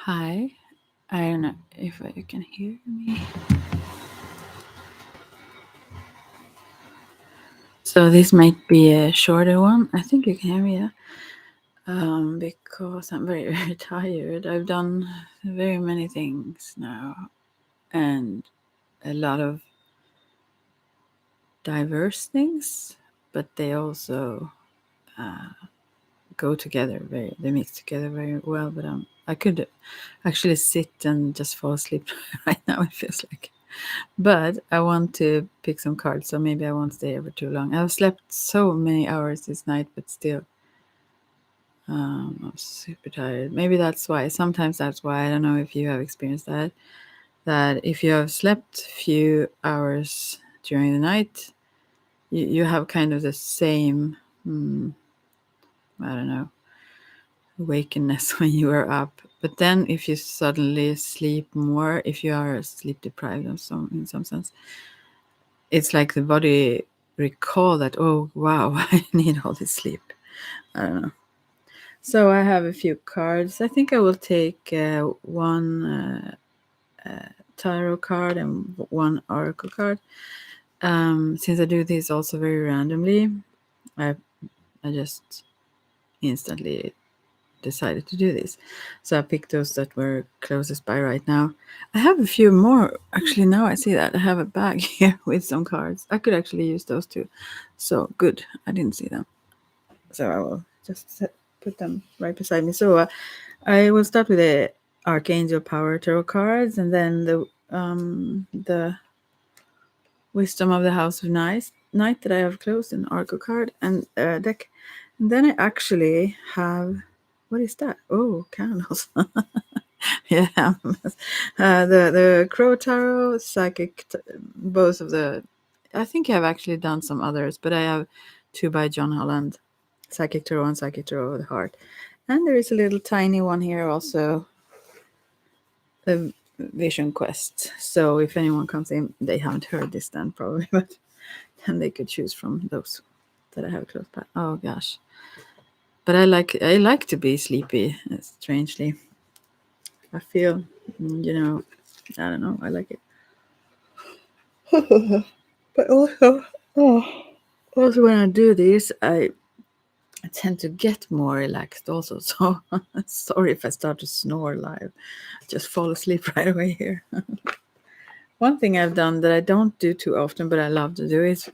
Hi, I don't know if you can hear me. So this might be a shorter one. I think you can hear me, yeah. Because I'm very, very tired. I've done very many things now, and a lot of diverse things, but they also go together. They mix together very well. But I could actually sit and just fall asleep right now. It feels like. But I want to pick some cards, so maybe I won't stay here for too long. I've slept so many hours this night, but still, I'm super tired. Maybe that's why. Sometimes that's why. I don't know if you have experienced that. That if you have slept few hours during the night, you have kind of the same, I don't know, awakeness when you are up. But then if you suddenly sleep more, if you are sleep deprived of some in some sense, it's like the body recall that, oh wow, I need all this sleep. I don't know. So I have a few cards. I think I will take one tarot card and one oracle card. Since I do this also very randomly, I I just instantly decided to do this. So I picked those that were closest by right now. I have a few more. Actually, now I see that I have a bag here with some cards. I could actually use those too. So good. I didn't see them. So I will just put them right beside me. So I will start with the Archangel Power Tarot cards, and then the Wisdom of the House of Night that I have closed, an Oracle card, and a deck. And then I actually have, what is that? Oh, candles. Yeah, the Crow Tarot, both of the. I think I've actually done some others, but I have two by John Holland, Psychic Tarot and Psychic Tarot of the Heart, and there is a little tiny one here also, a Vision Quest. So if anyone comes in, they haven't heard this then probably, but then they could choose from those that I have close by. Oh gosh, but I like to be sleepy. Strangely, I feel, I don't know. I like it. But also when I do this, I tend to get more relaxed also. So sorry if I start to snore live. Just fall asleep right away here. One thing I've done that I don't do too often, but I love to do is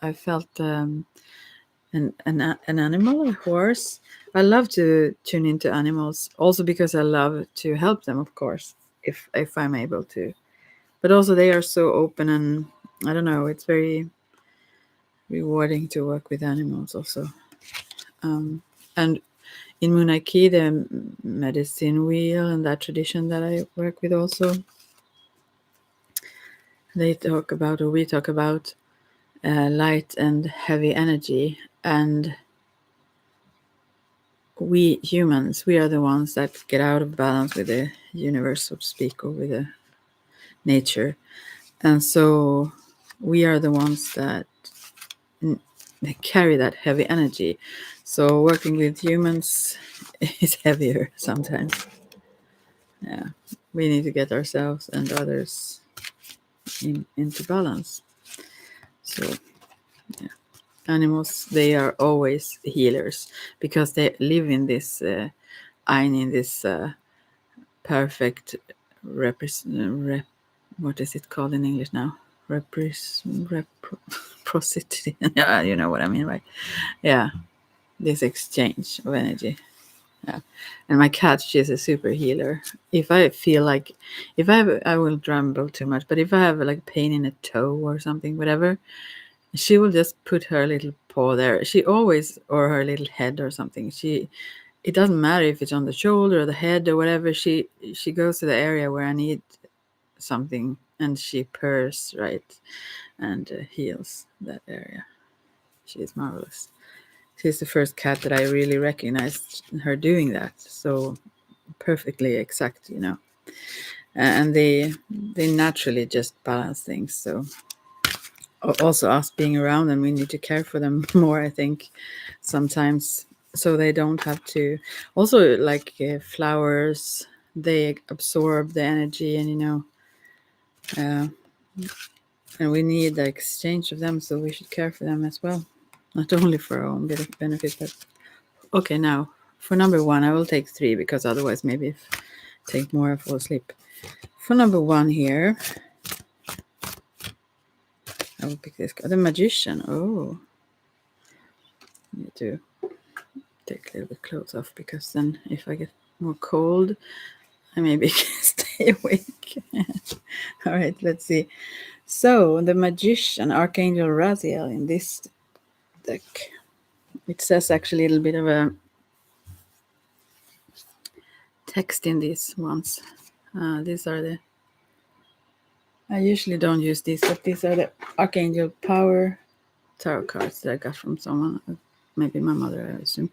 I felt an animal, a horse. I love to tune into animals, also because I love to help them, of course, if I'm able to. But also they are so open, and I don't know. It's very rewarding to work with animals also. And in Munaki, the medicine wheel and that tradition that I work with also, they talk about, or we talk about, light and heavy energy. And we humans, we are the ones that get out of balance with the universe, so to speak, or with the nature. And so we are the ones that carry that heavy energy. So working with humans is heavier sometimes. Yeah, we need to get ourselves and others into balance. So animals, they are always healers because they live in this in this perfect what is it called in English now? Reciprocity. Yeah, you know what I mean, right? Yeah, this exchange of energy. Yeah, and my cat, she's a super healer. If I feel like, if I have, I will grumble too much. But if I have like pain in a toe or something, whatever, she will just put her little paw there. She always, or her little head or something. It doesn't matter if it's on the shoulder or the head or whatever. She goes to the area where I need something, and she purrs right and heals that area. She is marvelous. She's the first cat that I really recognized her doing that so perfectly exact, and they naturally just balance things. So also us being around them, we need to care for them more, I think, sometimes, so they don't have to. Also, like flowers, they absorb the energy, and and we need the exchange of them, so we should care for them as well, not only for our own benefit. But okay, now for number one, I will take 3 because otherwise maybe if I take more I fall asleep. For number one here, I will pick this card, the Magician. Oh, I need to take a little bit clothes off because then if I get more cold, I maybe can stay awake. All right, let's see. So the Magician, Archangel Raziel in this deck. It says actually a little bit of a text in these ones. These are the. I usually don't use these, but these are the Archangel Power tarot cards that I got from someone, maybe my mother, I assume.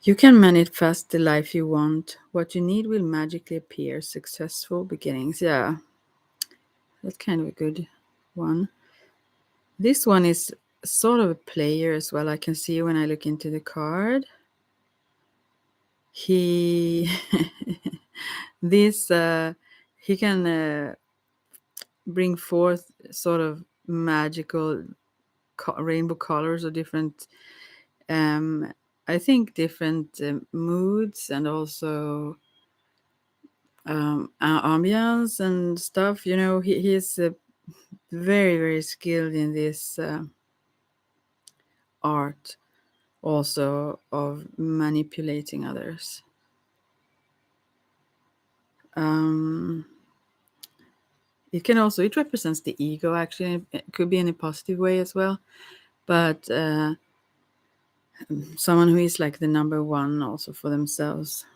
You can manifest the life you want. What you need will magically appear. Successful beginnings. Yeah, that's kind of a good one. This one is sort of a player as well. I can see when I look into the card. He he can bring forth sort of magical rainbow colors or different I think different moods and also ambience and stuff. He's very, very skilled in this art also of manipulating others. It represents the ego, actually. It could be in a positive way as well, but someone who is like the number one also for themselves.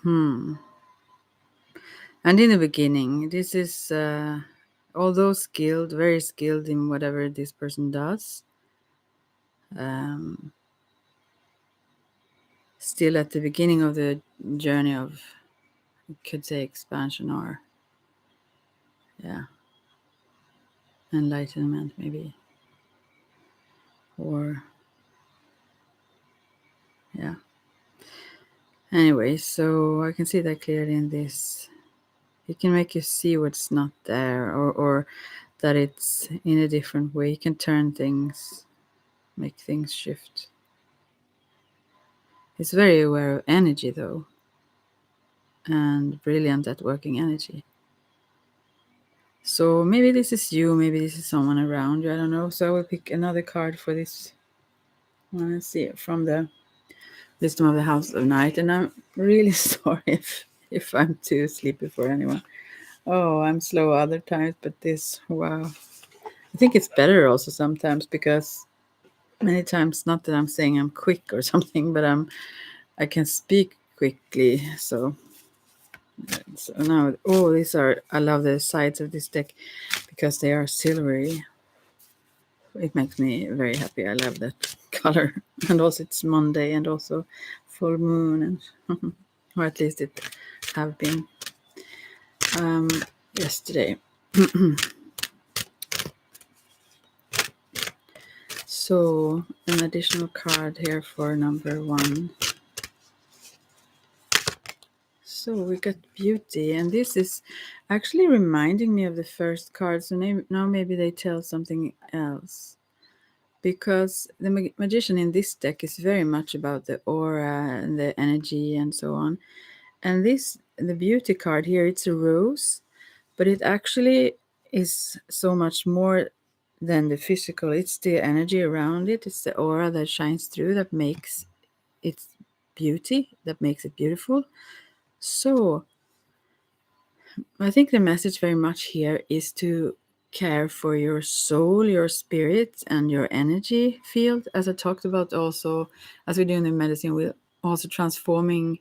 And in the beginning, this is although skilled, very skilled in whatever this person does, still at the beginning of the journey of, you could say, expansion or enlightenment maybe, or anyway, so I can see that clearly in this. It can make you see what's not there, or that it's in a different way. You can turn things, make things shift. He's very aware of energy though, and brilliant at working energy. So maybe this is you, maybe this is someone around you, I don't know. So I will pick another card for this. Let's see, from the Wisdom of the House of Night. And I'm really sorry if I'm too sleepy for anyone. Oh, I'm slow other times, but this, wow. I think it's better also sometimes because many times, not that I'm saying I'm quick or something, but I can speak quickly. So now, I love the sides of this deck because they are silvery. It makes me very happy. I love that color. And also it's Monday and also full moon, and or at least it have been yesterday. So an additional card here for number one. So we got Beauty, and this is actually reminding me of the first card. So now maybe they tell something else. Because the Magician in this deck is very much about the aura and the energy and so on. And the Beauty card here, it's a rose, but it actually is so much more than the physical. It's the energy around it. It's the aura that shines through that makes it beauty, that makes it beautiful. So I think the message very much here is to care for your soul, your spirit, and your energy field. As I talked about also, as we do in the medicine, we're also transforming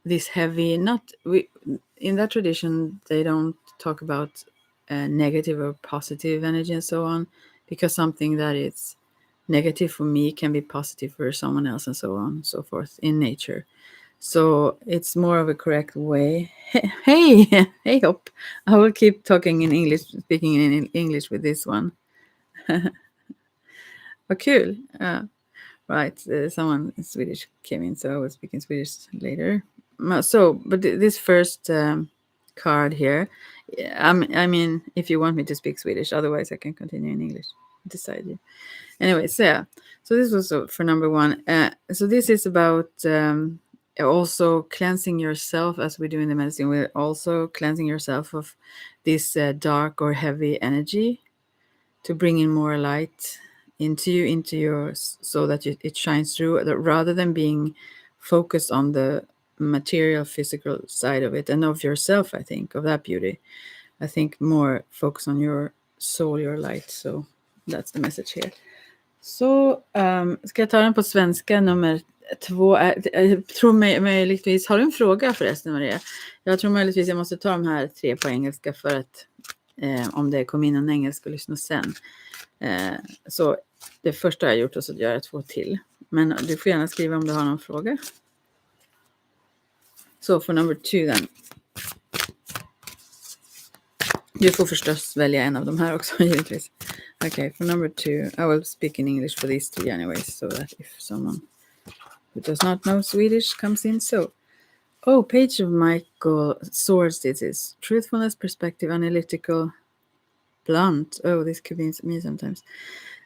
this heavy, in that tradition, they don't talk about negative or positive energy and so on, because something that is negative for me can be positive for someone else and so on and so forth in nature. So it's more of a correct way. Hey, hey, Hop. I will keep talking in English, speaking in English with this one. Oh, cool. Right. Someone in Swedish came in, so I was speaking Swedish later. So, but this first card here, I mean, if you want me to speak Swedish, otherwise I can continue in English. Decide you. Anyway, so yeah. So this was for number one. So this is about also cleansing yourself, as we do in the medicine. We're also cleansing yourself of this dark or heavy energy to bring in more light into you, into your, so that it shines through, rather than being focused on the material, physical side of it and of yourself. I think of that beauty. I think more focus on your soul, your light. So that's the message here. Så ska jag ta den på svenska, nummer 2. Jag tror möjligtvis, har du en fråga förresten, Maria? Jag tror möjligtvis jag måste ta de här 3 på engelska för att om det kom in någon engelska och lyssna sen. Så det första jag gjort och så gör jag 2 till. Men du får gärna skriva om du har någon fråga. Så för number 2 then. Du får förstås välja en av de här också, givetvis. Okay, for number 2, I will speak in English for these 3 anyways, so that if someone who does not know Swedish comes in. So, Page of Michael Swords, this is truthfulness, perspective, analytical, blunt. This could be me sometimes.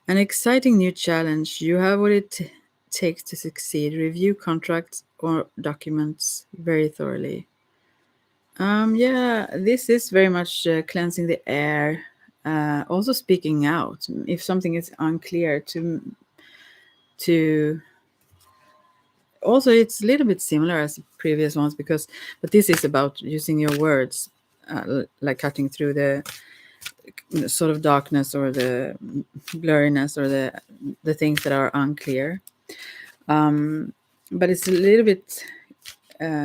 An exciting new challenge. You have what it takes to succeed. Review contracts or documents very thoroughly. This is very much cleansing the air. Also speaking out if something is unclear. To also, it's a little bit similar as the previous ones but this is about using your words, like cutting through the sort of darkness or the blurriness or the things that are unclear. But it's a little bit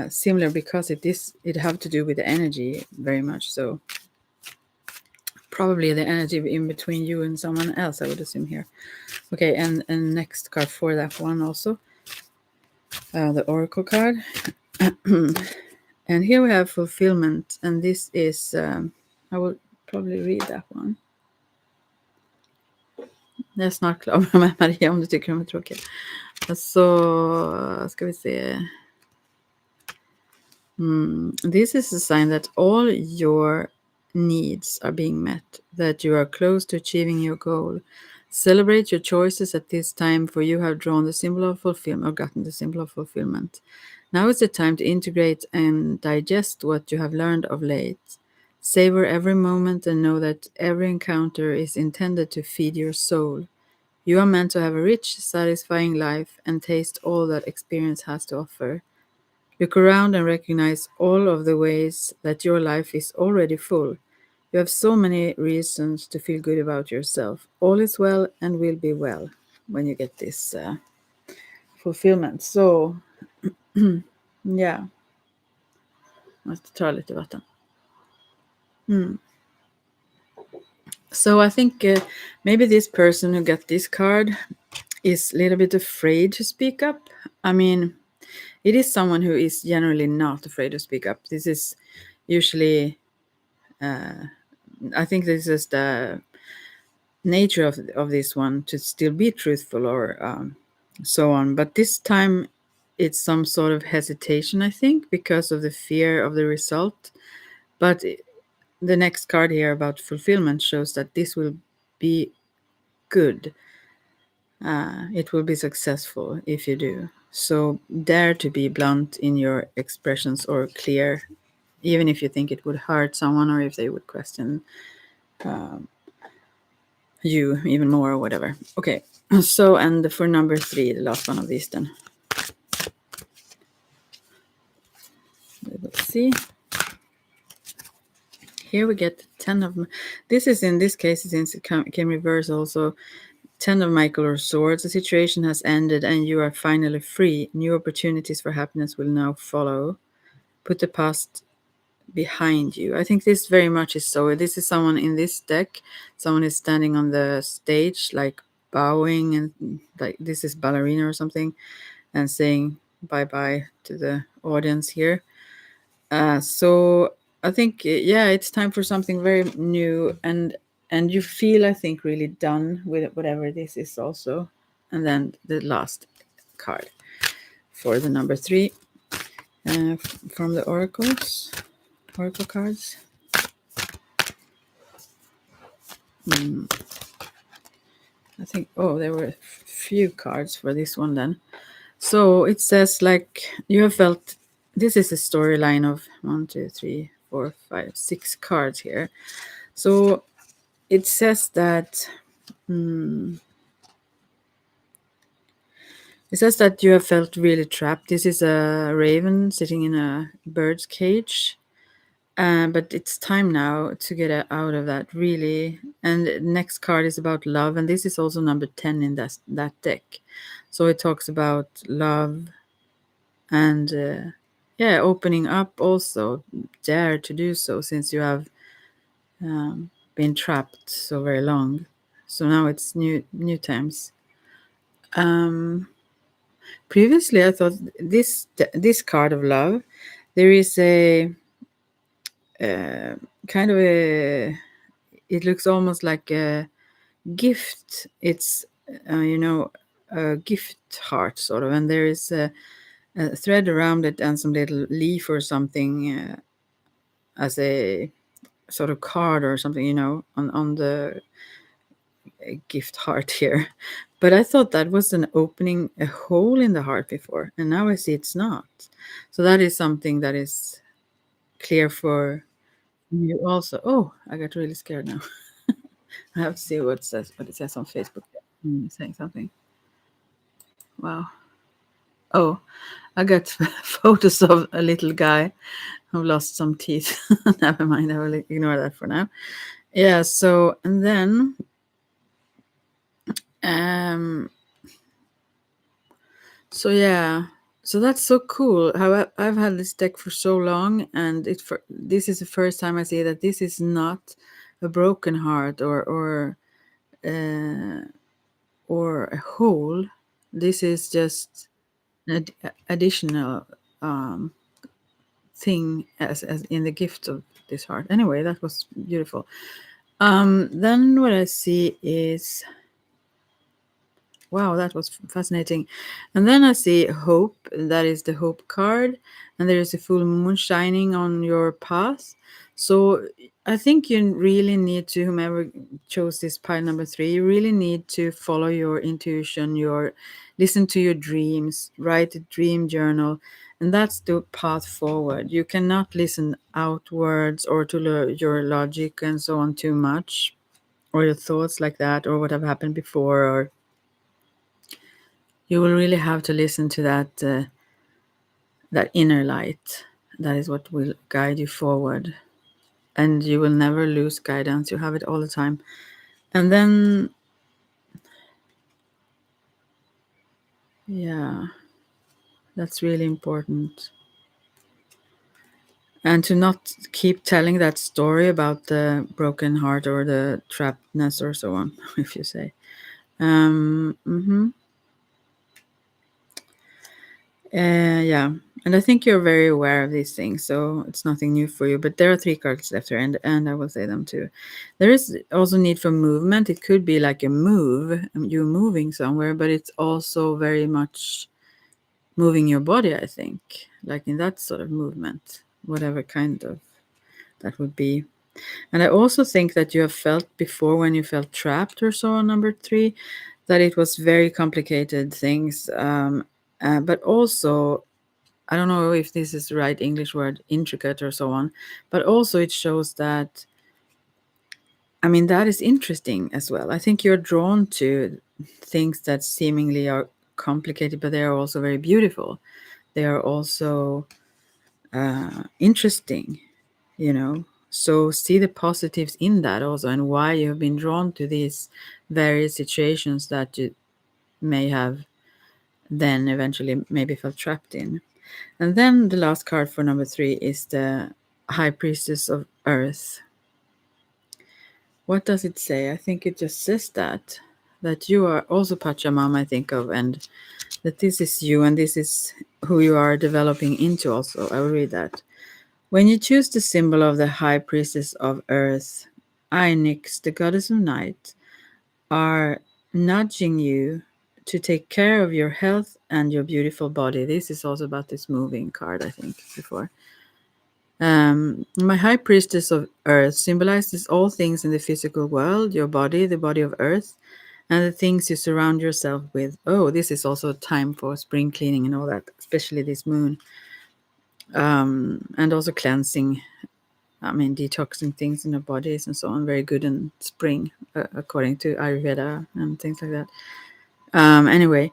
similar because it have to do with the energy very much. So probably the energy in between you and someone else, I would assume here. Okay, and next card for that one also, the Oracle card. And here we have fulfillment, and this is I will probably read that one. Jag är snart klar med Maria om du tycker de är tråkiga. Så ska vi se. This is a sign that all your needs are being met, that you are close to achieving your goal. Celebrate your choices at this time, for you have drawn the symbol of fulfillment, or gotten the symbol of fulfillment. Now is the time to integrate and digest what you have learned of late. Savor every moment and know that every encounter is intended to feed your soul. You are meant to have a rich, satisfying life and taste all that experience has to offer. Look around and recognize all of the ways that your life is already full. You have so many reasons to feel good about yourself. All is well and will be well when you get this fulfillment. So, yeah. Måste ta lite vatten. So I think maybe this person who got this card is a little bit afraid to speak up. I mean, it is someone who is generally not afraid to speak up. This is usually, I think this is the nature of this one, to still be truthful or so on. But this time it's some sort of hesitation, I think, because of the fear of the result. But the next card here about fulfillment shows that this will be good. It will be successful if you do. So dare to be blunt in your expressions, or clear, even if you think it would hurt someone, or if they would question you even more or whatever. Okay, so, and for number 3, the last one of these then. Let's see. Here we get 10 of them. This is, in this case, since it came reverse also, 10 of Michael or Swords. The situation has ended and you are finally free. New opportunities for happiness will now follow. Put the past behind you. I think this very much is so. This is someone in this deck. Someone is standing on the stage, like bowing, and like this is ballerina or something, and saying bye-bye to the audience here. So I think, it's time for something very new, and you feel, I think, really done with whatever this is also. And then the last card for the number 3 from the oracle cards. I think, there were a few cards for this one then. So it says, like, you have felt, this is a storyline of 1, 2, 3, 4, 5, 6 cards here. So it says that you have felt really trapped. This is a raven sitting in a bird's cage. But it's time now to get out of that, really. And the next card is about love, and this is also number 10 in that deck. So it talks about love and opening up. Also, dare to do so, since you have been trapped so very long. So now it's new times. Previously, I thought this card of love, there is a kind of a, it looks almost like a gift. It's a gift heart sort of, and there is a thread around it and some little leaf or something as a sort of card or something, on the gift heart here. But I thought that was an opening a hole in the heart before, and now I see it's not. So that is something that is clear for you also. Oh, I got really scared now. I have to see what it says on Facebook. Saying something. Wow. Oh, I got photos of a little guy who lost some teeth. Never mind, I will ignore that for now. Yeah, so, and then so yeah, so that's so cool. How I've had this deck for so long, and this is the first time I see that this is not a broken heart or a hole. This is just an additional thing as in the gift of this heart. Anyway, that was beautiful. Then what I see is, wow, that was fascinating. And then I see hope. That is the hope card, and there is a full moon shining on your path. So I think you really need to, whomever chose this pile number 3, you really need to follow your intuition, listen to your dreams, write a dream journal, and that's the path forward. You cannot listen outwards or to your logic and so on too much, or your thoughts like that, or what have happened before, or you will really have to listen to that inner light. That is what will guide you forward, and you will never lose guidance. You have it all the time. And then, yeah, that's really important. And to not keep telling that story about the broken heart or the trappedness or so on, if you say. Yeah, and I think you're very aware of these things, so it's nothing new for you. But there are 3 cards left here, and I will say them too. There is also need for movement. It could be like a move, you're moving somewhere, but it's also very much moving your body, I think, like in that sort of movement, whatever kind of that would be. And I also think that you have felt before, when you felt trapped or so on number 3, that it was very complicated things. But also, I don't know if this is the right English word, intricate or so on, but also it shows that, I mean, that is interesting as well. I think you're drawn to things that seemingly are complicated, but they are also very beautiful. They are also interesting, you know. So see the positives in that also, and why you have been drawn to these various situations that you may have then eventually maybe felt trapped in. And then the last card for number 3 is the High Priestess of Earth. What does it say? I think it just says that you are also Pachamama, I think of, and that this is you, and this is who you are developing into also. I will read that. When you choose the symbol of the High Priestess of Earth, Onyx, the goddess of night, are nudging you to take care of your health and your beautiful body. This is also about this moving card, I think, before. My high priestess of earth symbolizes all things in the physical world, your body, the body of earth, and the things you surround yourself with. Oh, this is also time for spring cleaning and all that, especially this moon. And also cleansing, detoxing things in our bodies and so on. Very good in spring, according to Ayurveda and things like that. Anyway,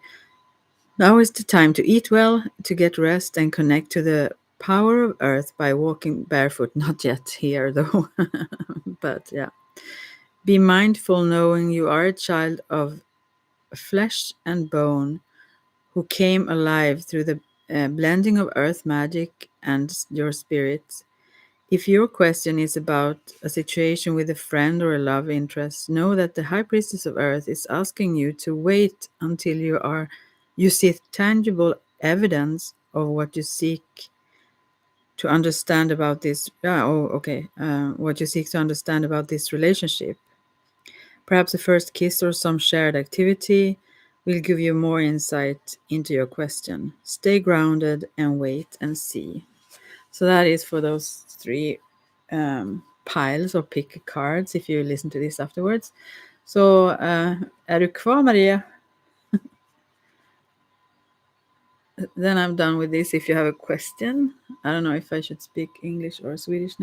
now is the time to eat well, to get rest, and connect to the power of earth by walking barefoot. Not yet here, though, but yeah. Be mindful, knowing you are a child of flesh and bone who came alive through the blending of earth magic and your spirit. If your question is about a situation with a friend or a love interest, know that the High Priestess of Earth is asking you to wait until you see tangible evidence of what you seek to understand about this. What you seek to understand about this relationship. Perhaps a first kiss or some shared activity will give you more insight into your question. Stay grounded and wait and see. So that is for those three piles or pick cards if you listen to this afterwards. Så är du kvar, Maria? Then I'm done with this. If you have a question, I don't know if I should speak English or Swedish now.